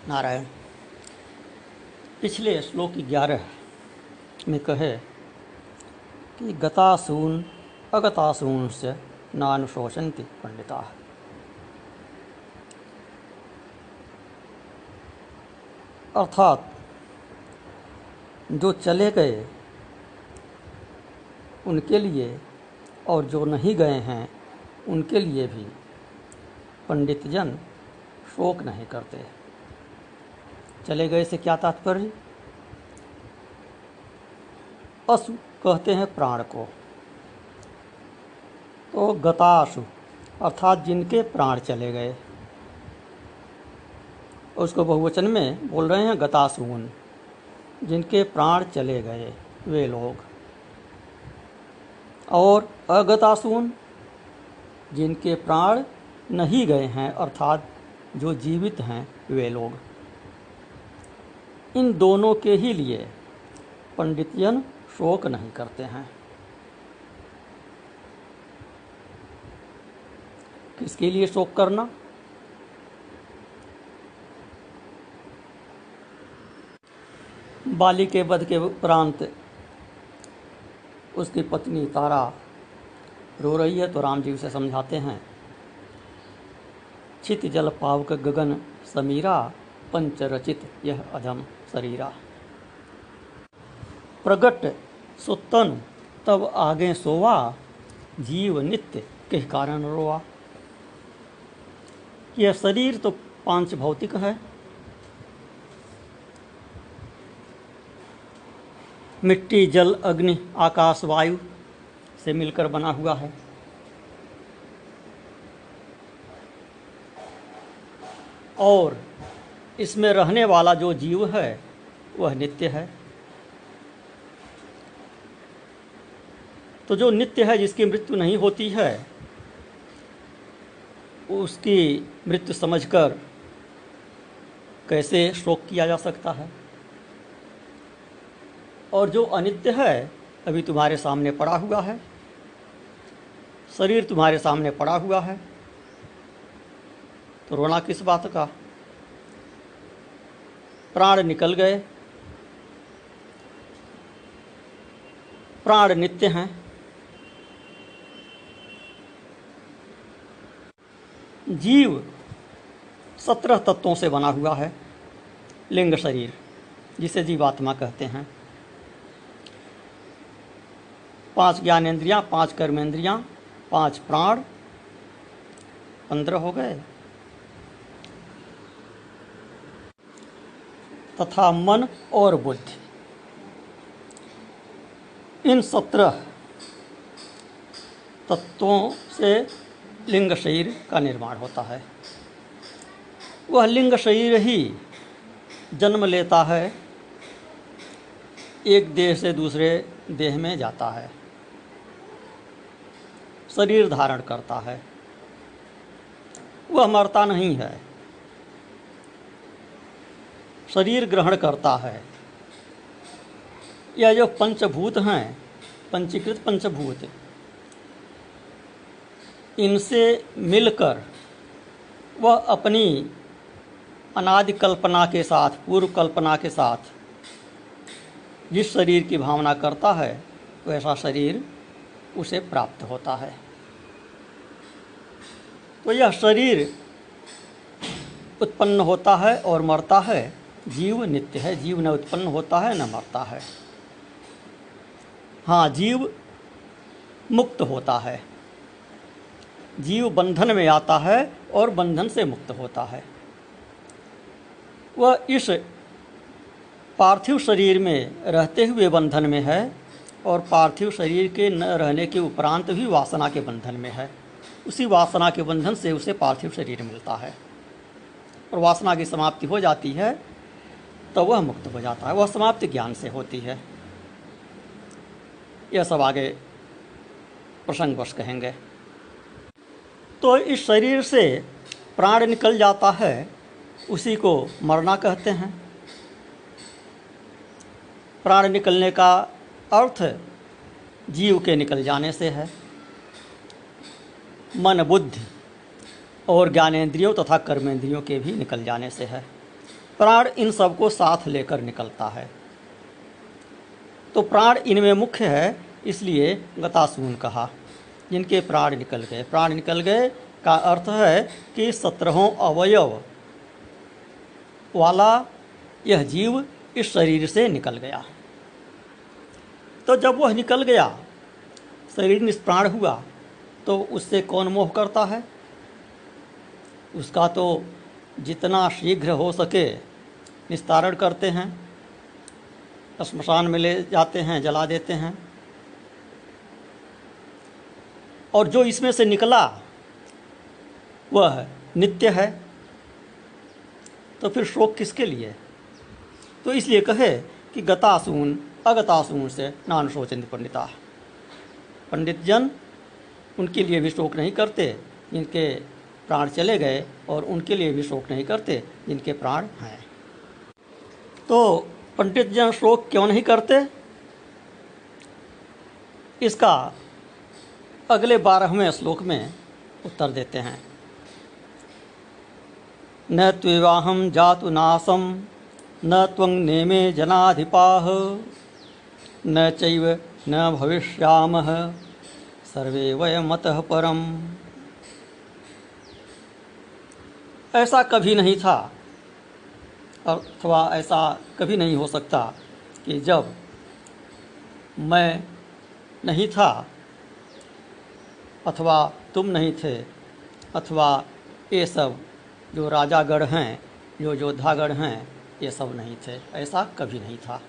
नारायण। पिछले श्लोक 11 में कहे कि गतासून अगतासूंस्य नानुशोचन्ति पंडिताः। अर्थात जो चले गए उनके लिए और जो नहीं गए हैं उनके लिए भी पंडितजन शोक नहीं करते। चले गए से क्या तात्पर्य? असु कहते हैं प्राण को, तो गतासु अर्थात जिनके प्राण चले गए, उसको बहुवचन में बोल रहे हैं गतासून, जिनके प्राण चले गए वे लोग। और अगतासून जिनके प्राण नहीं गए हैं अर्थात जो जीवित हैं वे लोग। इन दोनों के ही लिए पंडितजन शोक नहीं करते हैं। किसके लिए शोक करना? बाली के वध के उपरांत उसकी पत्नी तारा रो रही है तो राम जी उसे समझाते हैं, छित जल पावक गगन समीरा, पंच रचित यह अधम शरीरा। प्रगट सुतन तब आगे सोवा, जीव नित्य किस कारण रोआ। यह शरीर तो पांच भौतिक है, मिट्टी जल अग्नि आकाश वायु से मिलकर बना हुआ है। और इसमें रहने वाला जो जीव है वह नित्य है। तो जो नित्य है, जिसकी मृत्यु नहीं होती है, उसकी मृत्यु समझकर कैसे शोक किया जा सकता है? और जो अनित्य है अभी तुम्हारे सामने पड़ा हुआ है, शरीर तुम्हारे सामने पड़ा हुआ है, तो रोना किस बात का? प्राण निकल गए, प्राण नित्य हैं। जीव 17 तत्वों से बना हुआ है, लिंग शरीर जिसे जीवात्मा कहते हैं। 5 ज्ञानेंद्रियां, 5 कर्मेंद्रियां, 5 प्राण, 15 हो गए, तथा मन और बुद्धि। इन 17 तत्वों से लिंग शरीर का निर्माण होता है। वह लिंग शरीर ही जन्म लेता है, एक देह से दूसरे देह में जाता है, शरीर धारण करता है। वह मरता नहीं है, शरीर ग्रहण करता है। यह जो पंचभूत हैं, पंचीकृत पंचभूत, इनसे मिलकर वह अपनी अनादि कल्पना के साथ, पूर्व कल्पना के साथ जिस शरीर की भावना करता है वैसा शरीर उसे प्राप्त होता है। तो यह शरीर उत्पन्न होता है और मरता है। जीव नित्य है, जीव न उत्पन्न होता है न मरता है। हाँ, जीव मुक्त होता है, जीव बंधन में आता है और बंधन से मुक्त होता है। वह इस पार्थिव शरीर में रहते हुए बंधन में है और पार्थिव शरीर के न रहने के उपरांत भी वासना के बंधन में है। उसी वासना के बंधन से उसे पार्थिव शरीर मिलता है और वासना की समाप्ति हो जाती है तो वह मुक्त हो जाता है। वह समाप्ति ज्ञान से होती है। यह सब आगे प्रसंगवश कहेंगे। तो इस शरीर से प्राण निकल जाता है, उसी को मरना कहते हैं। प्राण निकलने का अर्थ जीव के निकल जाने से है। मन बुद्धि और ज्ञानेंद्रियों तथा कर्मेंद्रियों के भी निकल जाने से है। प्राण इन सबको साथ लेकर निकलता है। तो प्राण इनमें मुख्य है, इसलिए गतासून कहा। जिनके प्राण निकल गए, प्राण निकल गए का अर्थ है कि 17 अवयव वाला यह जीव इस शरीर से निकल गया। तो जब वह निकल गया, शरीर निष्प्राण हुआ, तो उससे कौन मोह करता है? उसका तो जितना शीघ्र हो सके निस्तारण करते हैं, श्मशान में ले जाते हैं, जला देते हैं। और जो इसमें से निकला वह नित्य है, तो फिर शोक किसके लिए? तो इसलिए कहे कि गतासून अगतासून से नान शोचन्ति पंडिता। पंडित जन उनके लिए भी शोक नहीं करते जिनके प्राण चले गए, और उनके लिए भी शोक नहीं करते जिनके प्राण हैं। तो पंडित जन शोक क्यों नहीं करते? इसका अगले 12वें श्लोक में उत्तर देते हैं। न त्वेवाहं जातु नासं न त्वं नेमे जनाधिपाः न चैव न भविष्यामः सर्वे वयमतः परम्। ऐसा कभी नहीं था, अथवा ऐसा कभी नहीं हो सकता कि जब मैं नहीं था, अथवा तुम नहीं थे, अथवा ये सब जो राजागण हैं, जो योद्धागण हैं, ये सब नहीं थे। ऐसा कभी नहीं था।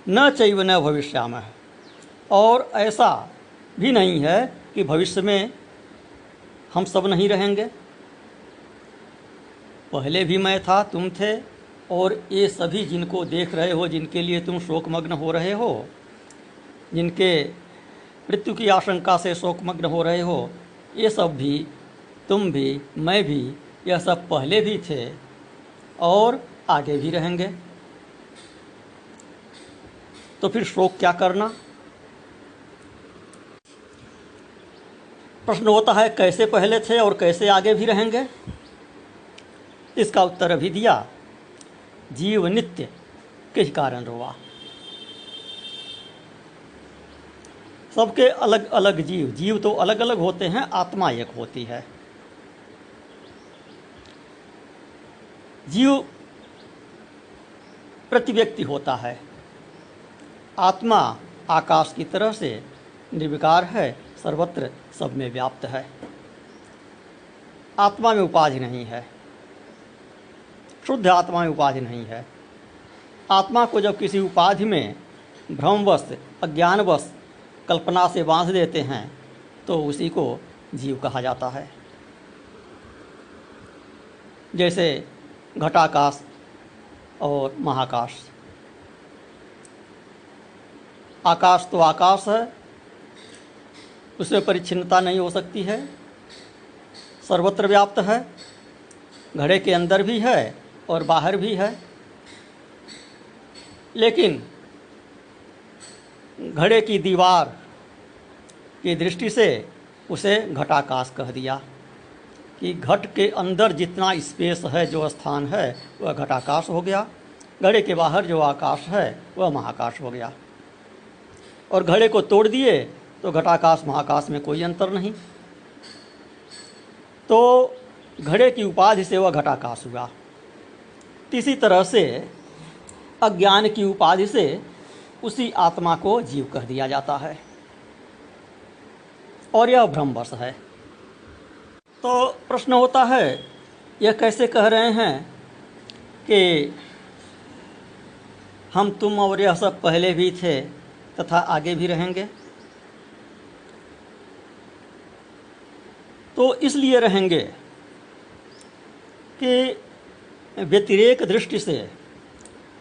न चैव न भविष्यामः, और ऐसा भी नहीं है कि भविष्य में हम सब नहीं रहेंगे। पहले भी मैं था, तुम थे, और ये सभी जिनको देख रहे हो, जिनके लिए तुम शोकमग्न हो रहे हो, जिनके मृत्यु की आशंका से शोकमग्न हो रहे हो, ये सब भी, तुम भी, मैं भी, यह सब पहले भी थे और आगे भी रहेंगे। तो फिर शोक क्या करना? प्रश्न होता है कैसे पहले थे और कैसे आगे भी रहेंगे? इसका उत्तर अभी दिया। जीव नित्य किस कारण रोवा। सबके अलग अलग जीव, जीव तो अलग अलग होते हैं, आत्मा एक होती है। जीव प्रति व्यक्ति होता है, आत्मा आकाश की तरह से निर्विकार है, सर्वत्र सब में व्याप्त है। आत्मा में उपाधि नहीं है, शुद्ध आत्मा में उपाधि नहीं है। आत्मा को जब किसी उपाधि में भ्रमवश, अज्ञानवश कल्पना से बांध देते हैं, तो उसी को जीव कहा जाता है। जैसे घटाकाश और महाकाश। आकाश तो आकाश है, उसमें परिच्छिन्नता नहीं हो सकती है, सर्वत्र व्याप्त है, घड़े के अंदर भी है और बाहर भी है। लेकिन घड़े की दीवार की दृष्टि से उसे घटाकाश कह दिया कि घट के अंदर जितना स्पेस है, जो स्थान है, वह घटाकाश हो गया। घड़े के बाहर जो आकाश है वह महाकाश हो गया। और घड़े को तोड़ दिए तो घटाकाश महाकाश में कोई अंतर नहीं। तो घड़े की उपाधि से वह घटाकाश हुआ। इसी तरह से अज्ञान की उपाधि से उसी आत्मा को जीव कह दिया जाता है, और यह भ्रमवश है। तो प्रश्न होता है, यह कैसे कह रहे हैं कि हम, तुम और यह सब पहले भी थे तथा आगे भी रहेंगे? तो इसलिए रहेंगे कि व्यतिरेक दृष्टि से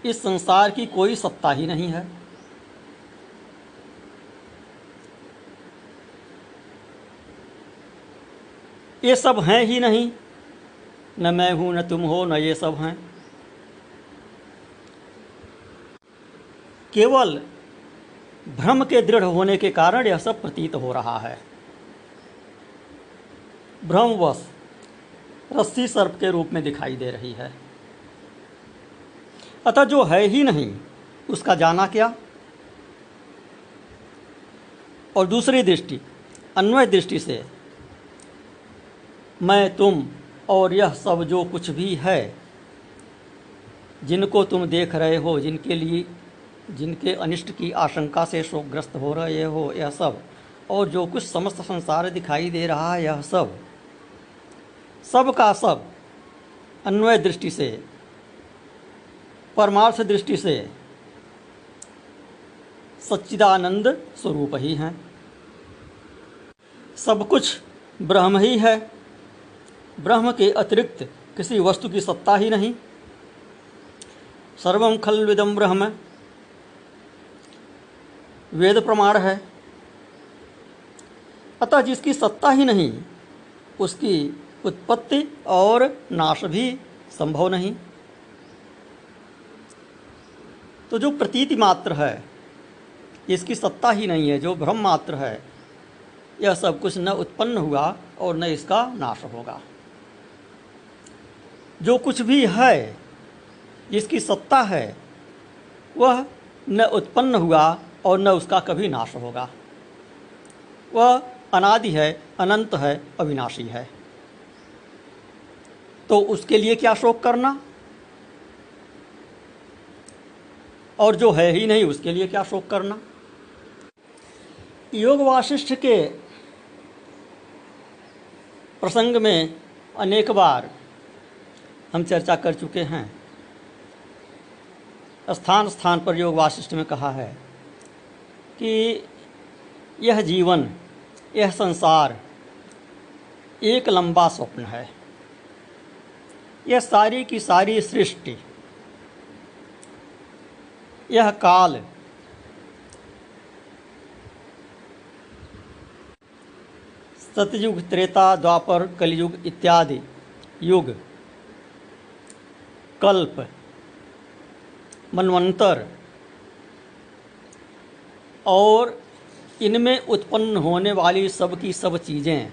इस संसार की कोई सत्ता ही नहीं है। ये सब हैं ही नहीं, न मैं हूँ, न तुम हो, न ये सब हैं। केवल भ्रम के दृढ़ होने के कारण यह सब प्रतीत हो रहा है। भ्रमवश रस्सी सर्प के रूप में दिखाई दे रही है। अतः जो है ही नहीं उसका जाना क्या। और दूसरी दृष्टि, अन्वय दृष्टि से, मैं, तुम और यह सब जो कुछ भी है, जिनको तुम देख रहे हो, जिनके अनिष्ट की आशंका से शोकग्रस्त हो रहे हो, यह सब, और जो कुछ समस्त संसार दिखाई दे रहा है, यह सब, सब का सब अन्वय दृष्टि से, परमार्थ दृष्टि से सच्चिदानंद स्वरूप ही हैं। सब कुछ ब्रह्म ही है। ब्रह्म के अतिरिक्त किसी वस्तु की सत्ता ही नहीं। सर्वं खल्विदं ब्रह्म वेद प्रमाण है। अतः जिसकी सत्ता ही नहीं, उसकी उत्पत्ति और नाश भी संभव नहीं। तो जो प्रतीति मात्र है, इसकी सत्ता ही नहीं है, जो भ्रम मात्र है, यह सब कुछ न उत्पन्न हुआ और न इसका नाश होगा। जो कुछ भी है, जिसकी सत्ता है, वह न उत्पन्न हुआ और न उसका कभी नाश होगा। वह अनादि है, अनंत है, अविनाशी है। तो उसके लिए क्या शोक करना। और जो है ही नहीं उसके लिए क्या शोक करना। योग वासिष्ठ के प्रसंग में अनेक बार हम चर्चा कर चुके हैं। स्थान स्थान पर योग वासिष्ठ में कहा है कि यह जीवन, यह संसार एक लंबा स्वप्न है। यह सारी की सारी सृष्टि, यह काल सतयुग, त्रेता, द्वापर, कलयुग इत्यादि युग, कल्प, मनवंतर और इनमें उत्पन्न होने वाली सब की सब चीज़ें,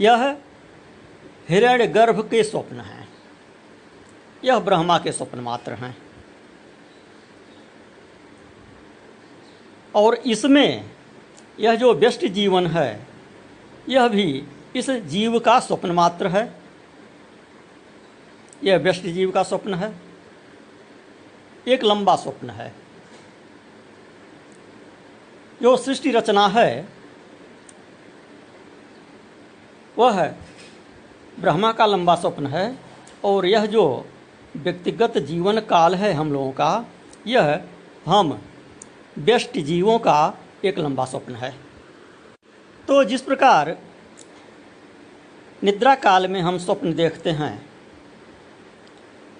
यह हिरण्य गर्भ के स्वप्न हैं। यह ब्रह्मा के स्वप्न मात्र हैं। और इसमें यह जो व्यष्टि जीवन है, यह भी इस जीव का स्वप्न मात्र है। यह व्यष्टि जीव का स्वप्न है, एक लंबा स्वप्न है। जो सृष्टि रचना है वह ब्रह्मा का लंबा स्वप्न है। और यह जो व्यक्तिगत जीवन काल है हम लोगों का, यह हम व्यष्टि जीवों का एक लंबा स्वप्न है। तो जिस प्रकार निद्रा काल में हम स्वप्न देखते हैं,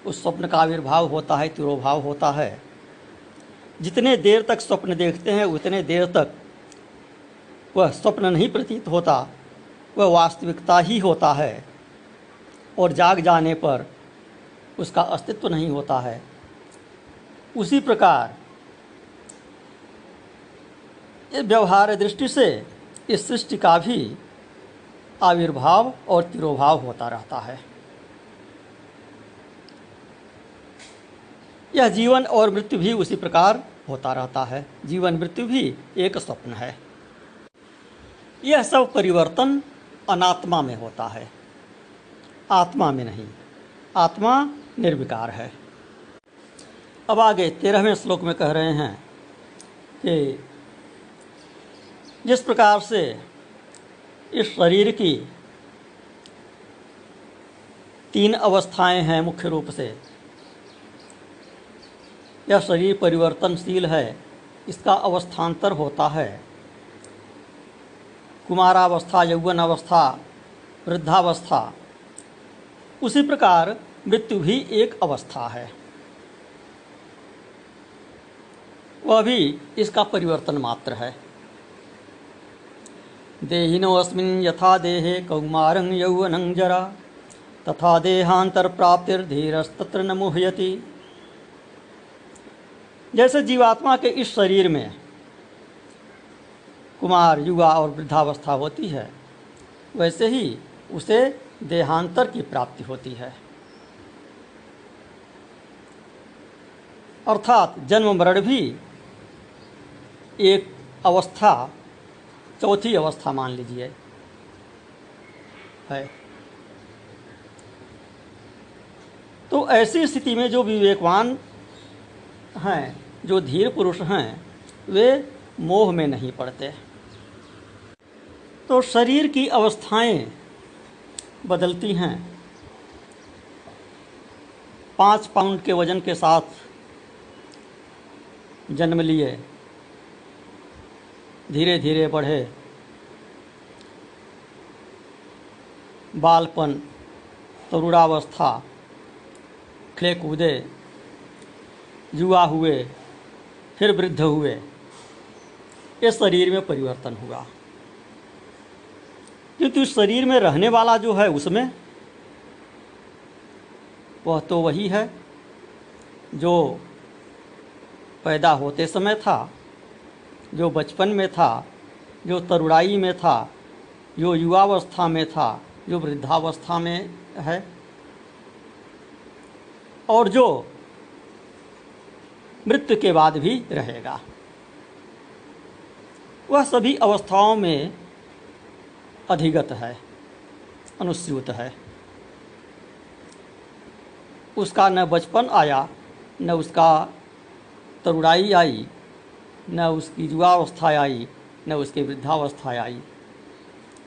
उस स्वप्न का आविर्भाव होता है, तिरोभाव होता है। जितने देर तक स्वप्न देखते हैं उतने देर तक वह स्वप्न नहीं प्रतीत होता, वह वास्तविकता ही होता है। और जाग जाने पर उसका अस्तित्व नहीं होता है। उसी प्रकार इस व्यवहार दृष्टि से इस सृष्टि का भी आविर्भाव और तिरोभाव होता रहता है। यह जीवन और मृत्यु भी उसी प्रकार होता रहता है। जीवन मृत्यु भी एक स्वप्न है। यह सब परिवर्तन अनात्मा में होता है, आत्मा में नहीं। आत्मा निर्विकार है। अब आगे 13वें श्लोक में कह रहे हैं कि जिस प्रकार से इस शरीर की 3 अवस्थाएं हैं मुख्य रूप से, यह शरीर परिवर्तनशील है। इसका अवस्थांतर होता है। कुमारावस्था, यौवन अवस्था, वृद्धावस्था। उसी प्रकार मृत्यु भी एक अवस्था है, वह भी इसका परिवर्तन मात्र है। देहिनोऽस्मिन् यथा देहे कौमारं यौवनं जरा तथा देहांतर प्राप्तिर्धीरस्तत्र न मुह्यति। जैसे जीवात्मा के इस शरीर में कुमार, युवा और वृद्धावस्था होती है, वैसे ही उसे देहांतर की प्राप्ति होती है। अर्थात जन्म मरण भी एक अवस्था, चौथी अवस्था मान लीजिए है। तो ऐसी स्थिति में जो विवेकवान हैं, जो धीर पुरुष हैं, वे मोह में नहीं पड़ते। तो शरीर की अवस्थाएं बदलती हैं। 5 पाउंड के वजन के साथ जन्म लिए, धीरे धीरे बढ़े, बालपन, तरुणावस्था, खेले कूदे, युवा हुए, फिर वृद्ध हुए, इस शरीर में परिवर्तन हुआ। किंतु इस शरीर में रहने वाला जो है उसमें वह तो वही है जो पैदा होते समय था, जो बचपन में था, जो तरुणाई में था, जो युवावस्था में था, जो वृद्धावस्था में है, और जो मृत्यु के बाद भी रहेगा। वह सभी अवस्थाओं में अधिगत है, अनुस्यूत है। उसका न बचपन आया, न उसका तरुणाई आई, न उसकी युवावस्था आई, न उसकी वृद्धावस्था आई,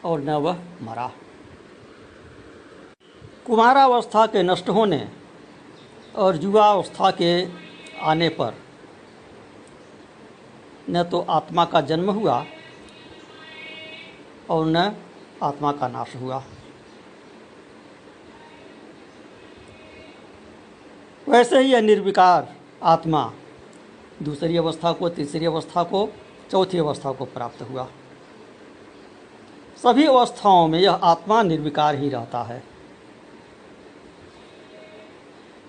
और न वह मरा। कुमारावस्था के नष्ट होने और युवावस्था के आने पर न तो आत्मा का जन्म हुआ और न आत्मा का नाश हुआ। वैसे ही यह निर्विकार आत्मा दूसरी अवस्था को, तीसरी अवस्था को, चौथी अवस्था को प्राप्त हुआ। सभी अवस्थाओं में यह आत्मा निर्विकार ही रहता है।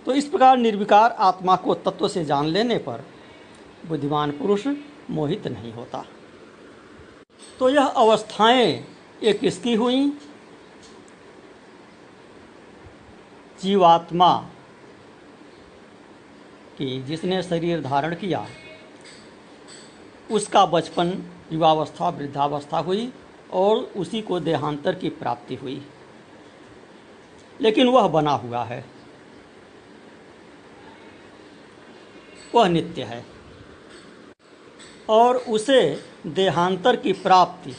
तो इस प्रकार निर्विकार आत्मा को तत्व से जान लेने पर बुद्धिमान पुरुष मोहित नहीं होता। तो यह अवस्थाएं ये किसकी हुई? जीवात्मा की, जिसने शरीर धारण किया, उसका बचपन, युवावस्था, वृद्धावस्था हुई और उसी को देहांतर की प्राप्ति हुई। लेकिन वह बना हुआ है, वह नित्य है, और उसे देहांतर की प्राप्ति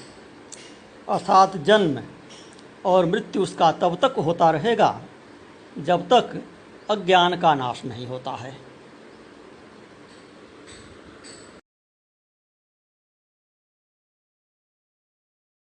अर्थात जन्म और मृत्यु उसका तब तक होता रहेगा जब तक अज्ञान का नाश नहीं होता है।